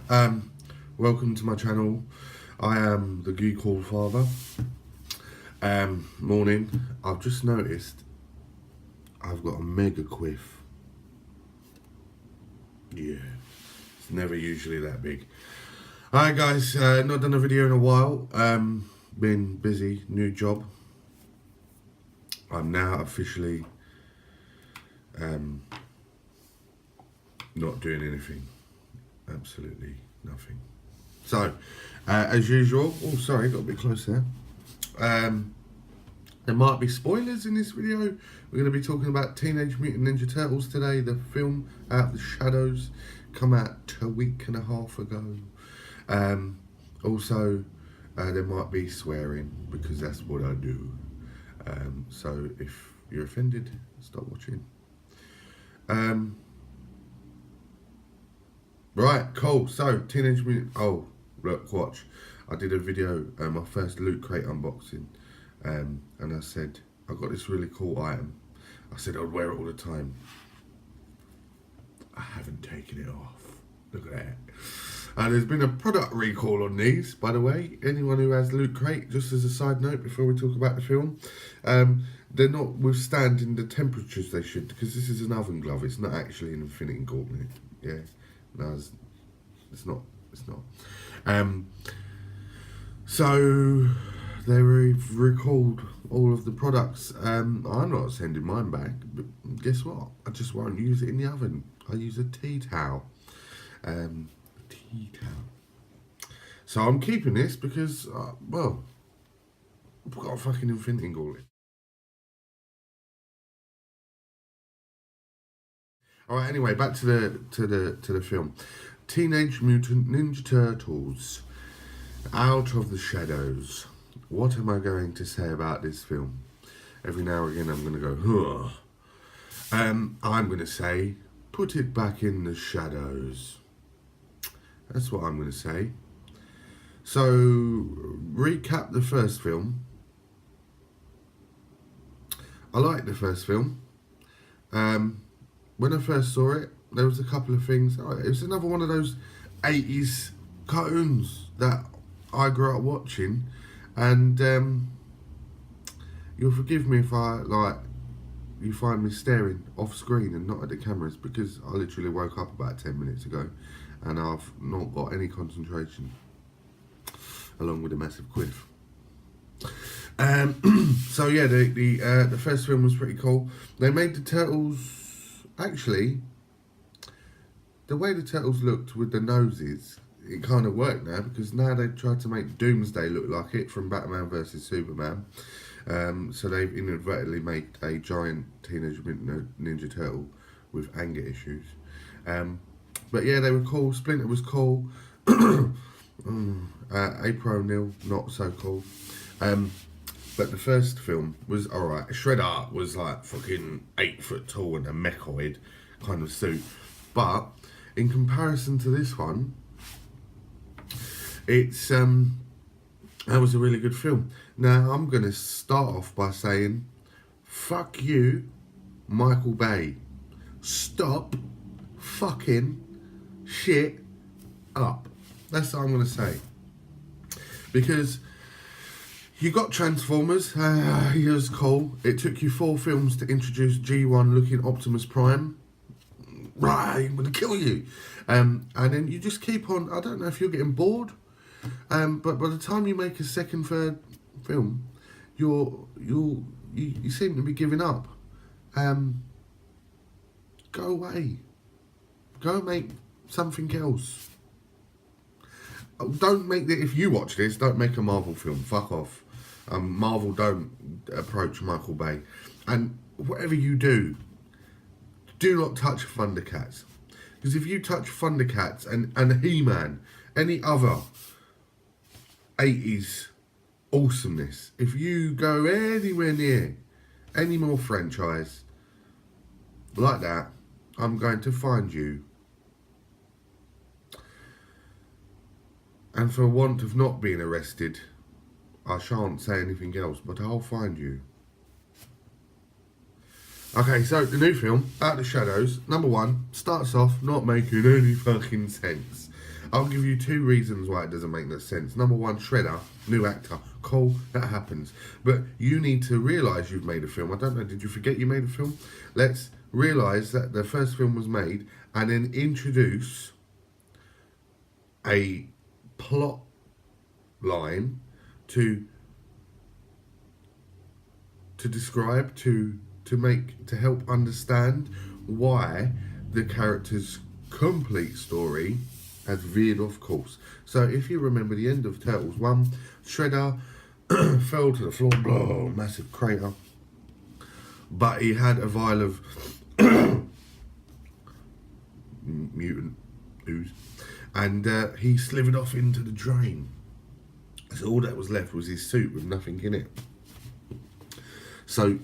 Um, Welcome to my channel. I am the Geek Father. Morning. I've just noticed I've got a mega quiff. Yeah, it's never usually that big. Alright guys, not done a video in a while. Been busy, new job. I'm now officially not doing anything. Absolutely nothing. So, as usual, oh sorry, got a bit close there. There might be spoilers in this video. We're going to be talking about Teenage Mutant Ninja Turtles today, the film Out of the Shadows, come out a week and a half ago. Also, there might be swearing, because that's what I do. So if you're offended, stop watching. Right, cool. So, Teenage Mutant... Oh, look, watch. I did a video, my first Loot Crate unboxing. And I said, I got this really cool item. I said I'd wear it all the time. I haven't taken it off. Look at that. There's been a product recall on these, by the way. Anyone who has Loot Crate, just as a side note before we talk about the film, they're not withstanding the temperatures they should, because this is an oven glove. It's not actually an Infinity Gauntlet. Yeah, no, it's not. So they've recalled all of the products. I'm not sending mine back, but guess what? I just won't use it in the oven. I use a tea towel. So I'm keeping this because, well, I've got a fucking Infinity Gauntlet. All right. Anyway, back to the film. Teenage Mutant Ninja Turtles, Out of the Shadows. What am I going to say about this film? Every now and again I'm going to go, huh. I'm going to say, put it back in the shadows. That's what I'm going to say. So, recap the first film. I liked the first film. When I first saw it, there was a couple of things. It was another one of those 80s cartoons that I grew up watching. And you'll forgive me if you find me staring off screen and not at the cameras, because I literally woke up about 10 minutes ago and I've not got any concentration, along with a massive quiff. So yeah, the first film was pretty cool. They made the Turtles, actually, the way the Turtles looked with the noses, it kind of worked now, because now they've tried to make Doomsday look like it from Batman vs Superman. So they've inadvertently made a giant Teenage Mutant Ninja Turtle with anger issues. But yeah, they were cool. Splinter was cool. April O'Neil, not so cool. But the first film was alright. Shredder was like fucking 8 foot tall and a mechoid kind of suit. But in comparison to this one, it's that was a really good film. Now I'm gonna start off by saying, fuck you, Michael Bay. Stop fucking shit up. That's what I'm gonna say. Because you got Transformers, it was cool. It took you 4 films to introduce G1 looking Optimus Prime. Right, I'm gonna kill you. And then you just keep on. I don't know if you're getting bored, but by the time you make a second, third film, you seem to be giving up. Go away. Go make something else. Don't make it. If you watch this, don't make a Marvel film. Fuck off. Marvel don't approach Michael Bay, and whatever you do not touch Thundercats. Because if you touch Thundercats and He-Man, any other 80s awesomeness, if you go anywhere near any more franchise like that, I'm going to find you. And for want of not being arrested, I shan't say anything else, but I'll find you. Okay, so the new film, Out of the Shadows, number one, starts off not making any fucking sense. I'll give you 2 reasons why it doesn't make no sense. Number 1, Shredder, new actor. Cool, that happens. But you need to realise you've made a film. I don't know, did you forget you made a film? Let's realise that the first film was made and then introduce a plot line to describe, to help understand why the character's complete story has veered off course. So if you remember the end of Turtles 1, Shredder fell to the floor, blah, massive crater, but he had a vial of mutant ooze, and he slithered off into the drain. So all that was left was his suit with nothing in it. So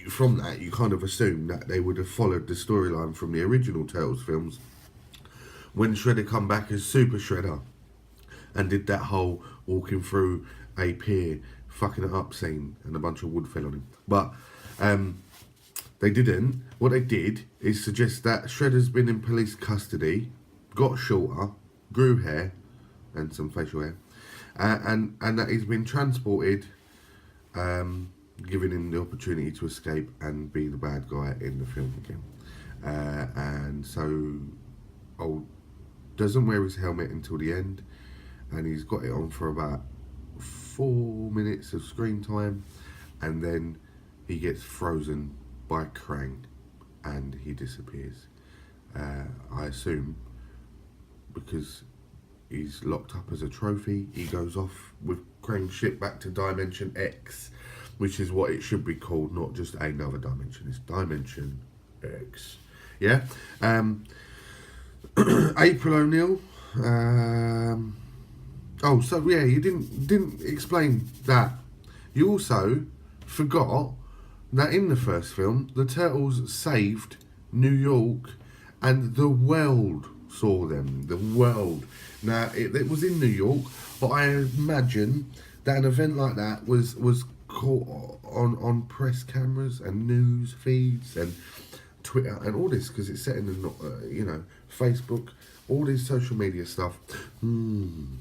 from that, you kind of assume that they would have followed the storyline from the original Turtles films when Shredder come back as Super Shredder and did that whole walking through a pier, fucking it up scene, and a bunch of wood fell on him. But they didn't. What they did is suggest that Shredder's been in police custody, got shorter, grew hair, and some facial hair, and that he's been transported, giving him the opportunity to escape and be the bad guy in the film again. And so, doesn't wear his helmet until the end, and he's got it on for about 4 minutes of screen time, and then he gets frozen by Krang and he disappears. I assume because he's locked up as a trophy, he goes off with Krang's ship back to Dimension X, which is what it should be called, not just another dimension. It's Dimension X. Yeah. April O'Neil. So yeah, you didn't explain that. You also forgot that in the first film, the Turtles saved New York, and the world saw them. The world. Now it was in New York, but I imagine that an event like that was caught on press cameras and news feeds and Twitter and all this, because it's set in the Facebook, all this social media stuff. And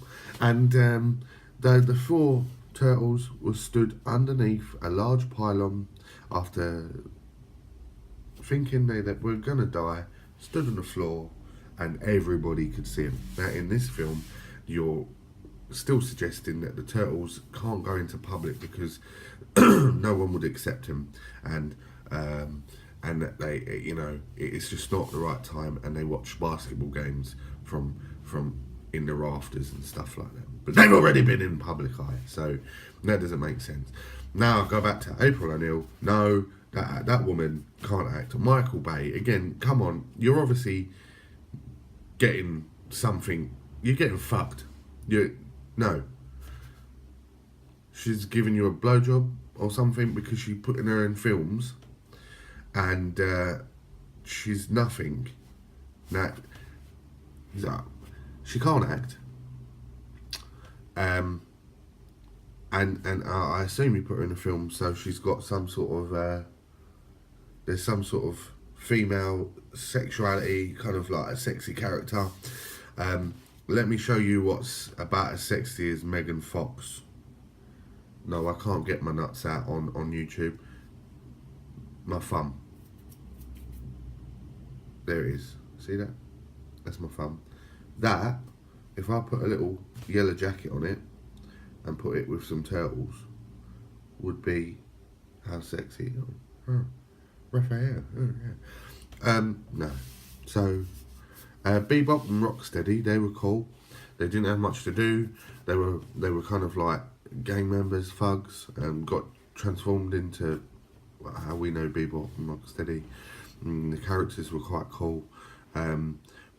the 4 turtles were stood underneath a large pylon after thinking they were gonna die, stood on the floor, and everybody could see them. Now in this film, you're still suggesting that the turtles can't go into public because no one would accept him, and that they, it's just not the right time, and they watch basketball games from in the rafters and stuff like that. But they've already been in public eye, so that doesn't make sense. Now go back to April O'Neil. No, that woman can't act. Michael Bay, again, come on, you're obviously getting something. You're getting fucked. No. She's giving you a blowjob or something because she's putting her in films, and she's nothing. Now, she can't act. And I assume you put her in a film, so she's got some sort of there's some sort of female sexuality, kind of like a sexy character. Let me show you what's about as sexy as Megan Fox. No, I can't get my nuts out on YouTube. My thumb. There it is. See that? That's my thumb. That, if I put a little yellow jacket on it and put it with some turtles, would be how sexy. Raphael. No. So, Bebop and Rocksteady, they were cool. They didn't have much to do. They were kind of like gang members, thugs, and got transformed into how we know Bebop and Rocksteady. The characters were quite cool.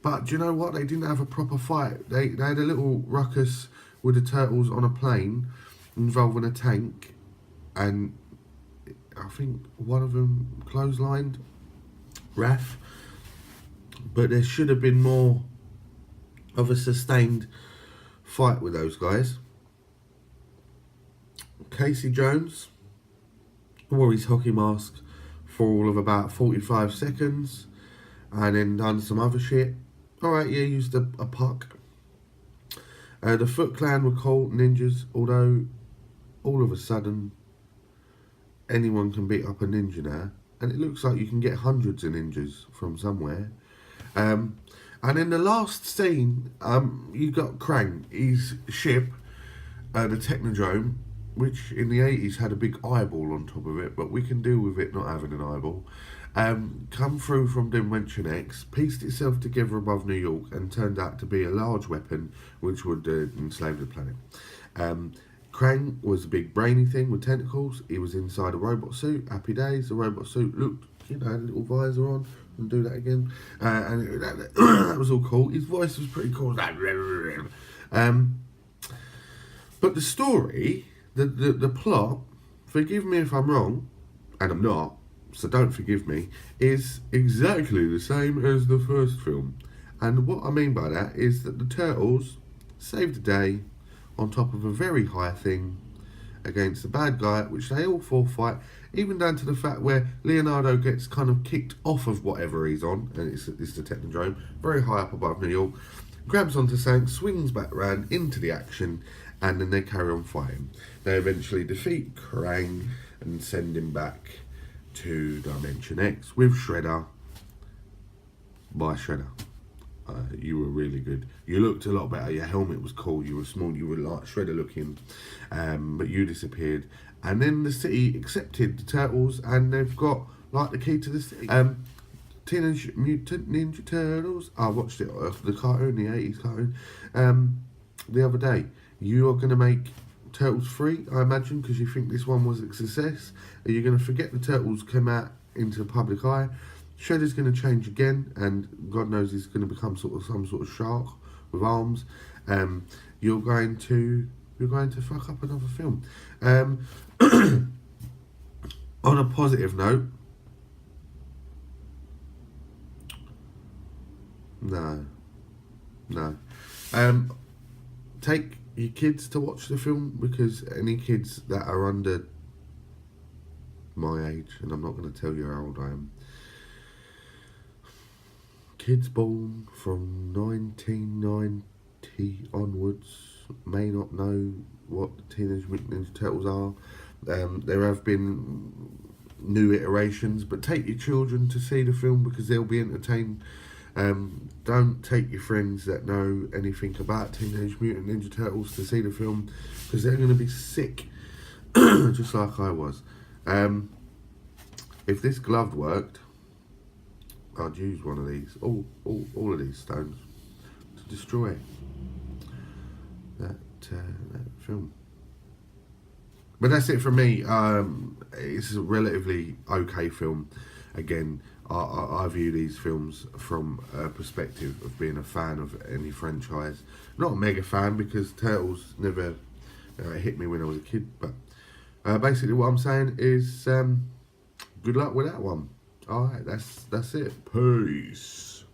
But do you know what? They didn't have a proper fight. They had a little ruckus with the turtles on a plane involving a tank, and I think one of them clotheslined Raph. But there should have been more of a sustained fight with those guys. Casey Jones wore his hockey mask for all of about 45 seconds and then done some other shit. Alright, yeah, used a puck The Foot Clan were called ninjas, although all of a sudden anyone can beat up a ninja now, and it looks like you can get hundreds of ninjas from somewhere. And in the last scene, you got Krang, his ship, the Technodrome, which in the 80s had a big eyeball on top of it, but we can deal with it not having an eyeball. Come through from Dimension X, pieced itself together above New York, and turned out to be a large weapon which would enslave the planet. Krang was a big brainy thing with tentacles. He was inside a robot suit. Happy days. The robot suit looked, had a little visor on. And do that again. That was all cool. His voice was pretty cool. But the story, the plot, forgive me if I'm wrong, and I'm not, so don't forgive me, is exactly the same as the first film. And what I mean by that is that the Turtles saved the day on top of a very high thing against the bad guy, which they all four fight, even down to the fact where Leonardo gets kind of kicked off of whatever he's on, and it's the Technodrome, very high up above New York, grabs onto something, swings back around into the action, and then they carry on fighting. They eventually defeat Krang and send him back to Dimension X with Shredder by Shredder. You were really good. You looked a lot better. Your helmet was cool. You were small. You were like Shredder looking, but you disappeared. And then the city accepted the Turtles, and they've got like the key to the city. Teenage Mutant Ninja Turtles. I watched it, the cartoon, the 80s cartoon, the other day. You are going to make Turtles 3, I imagine, because you think this one was a success. Are you going to forget the Turtles came out into the public eye? Shredder's going to change again, and God knows he's going to become some sort of shark with arms. You're going to fuck up another film. On a positive note, no. Take your kids to watch the film, because any kids that are under my age, and I'm not going to tell you how old I am, kids born from 1990 onwards may not know what the Teenage Mutant Ninja Turtles are. There have been new iterations, but take your children to see the film because they'll be entertained. Don't take your friends that know anything about Teenage Mutant Ninja Turtles to see the film, because they're going to be sick, just like I was. If this glove worked, I'd use one of these, all of these stones, to destroy that film. But that's it from me. It's a relatively okay film. Again, I view these films from a perspective of being a fan of any franchise. Not a mega fan, because Turtles never hit me when I was a kid. But basically what I'm saying is good luck with that one. Alright, that's it. Peace.